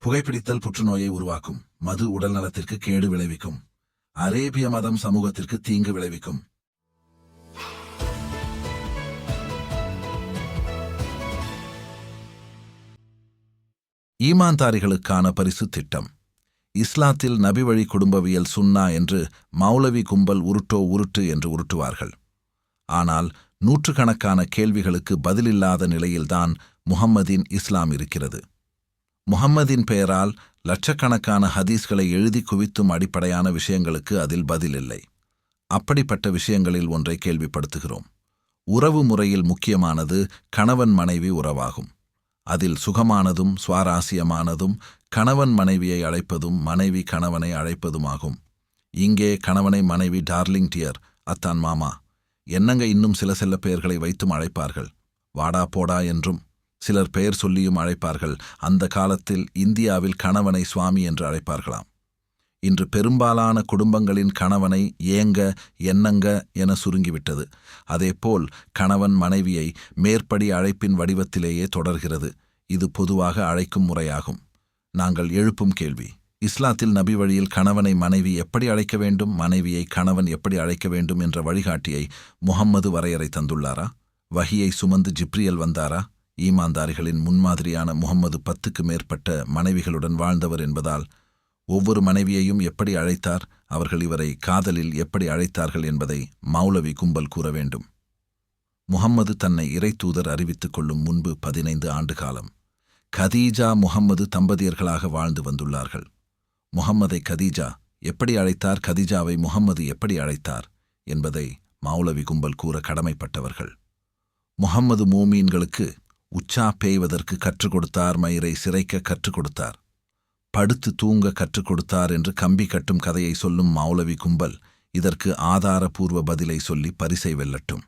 புகைப்பிடித்தல் புற்றுநோயை உருவாக்கும். மது உடல் நலத்திற்கு கேடு விளைவிக்கும். அரேபிய மதம் சமூகத்திற்கு தீங்கு விளைவிக்கும். ஈமான்தாரிகளுக்கான பரிசு திட்டம். இஸ்லாத்தில் நபிவழி குடும்பவியல் சுன்னா என்று மௌலவி கும்பல் உருட்டு என்று உருட்டுவார்கள். ஆனால் நூற்றுக்கணக்கான கேள்விகளுக்கு பதிலில்லாத நிலையில்தான் முஹம்மதின் இஸ்லாம் இருக்கிறது. முஹம்மதின் பெயரால் லட்சக்கணக்கான ஹதீஸ்களை எழுதி குவித்தும் அடிப்படையான விஷயங்களுக்கு அதில் பதிலில்லை. அப்படிப்பட்ட விஷயங்களில் ஒன்றை கேள்விப்படுத்துகிறோம். உறவு முறையில் முக்கியமானது கணவன் மனைவி உறவாகும். அதில் சுகமானதும் சுவாரஸ்யமானதும் கணவன் மனைவியை அழைப்பதும் மனைவி கணவனை அழைப்பதுமாகும். இங்கே கணவனை மனைவி டார்லிங் டியர், அத்தான் மாமா, என்னங்க இன்னும் சில செல்ல பெயர்களை வைத்தும் அழைப்பார்கள். வாடா போடா என்றும் சிலர் பெயர் சொல்லியும் அழைப்பார்கள். அந்த காலத்தில் இந்தியாவில் கணவனை சுவாமி என்று அழைப்பார்களாம். இன்று பெரும்பாலான குடும்பங்களின் கணவனை ஏங்க என்னங்க என சுருங்கிவிட்டது. அதேபோல் கணவன் மனைவியை மேற்படி அழைப்பின் வடிவத்திலேயே தொடர்கிறது. இது பொதுவாக அழைக்கும் முறையாகும். நாங்கள் எழுப்பும் கேள்வி: இஸ்லாத்தில் நபி வழியில் கணவனை மனைவி எப்படி அழைக்க வேண்டும், மனைவியை கணவன் எப்படி அழைக்க வேண்டும் என்ற வழிகாட்டியை முஹம்மது வரையறை தந்துள்ளாரா? வஹியை சுமந்து ஜிப்ரியல் வந்தாரா? ஈமான்தாரிகளின் முன்மாதிரியான முஹம்மது 10க்கு மேற்பட்ட மனைவிகளுடன் வாழ்ந்தவர் என்பதால் ஒவ்வொரு மனைவியையும் எப்படி அழைத்தார், அவர்கள் இவரை காதலில் எப்படி அழைத்தார்கள் என்பதை மௌலவி கும்பல் கூற வேண்டும். முஹம்மது தன்னை இறைத்தூதர் அறிவித்துக் கொள்ளும் முன்பு 15 ஆண்டு காலம் கதீஜா முஹம்மது தம்பதியர்களாக வாழ்ந்து வந்துள்ளார்கள். முஹம்மதை கதீஜா எப்படி அழைத்தார், கதீஜாவை முஹம்மது எப்படி அழைத்தார் என்பதை மௌலவி கும்பல் கூற கடமைப்பட்டவர்கள். முஹம்மது மூமீன்களுக்கு உச்சா பேய்வதற்கு கற்றுக் கொடுத்தார், மயிரை சிரைக்க கற்றுக் கொடுத்தார், படுத்து தூங்க கற்றுக் கொடுத்தார் என்று கம்பி கட்டும் கதையை சொல்லும் மௌலவி கும்பல் இதற்கு ஆதாரபூர்வ பதிலை சொல்லி பரிசை வெல்லட்டும்.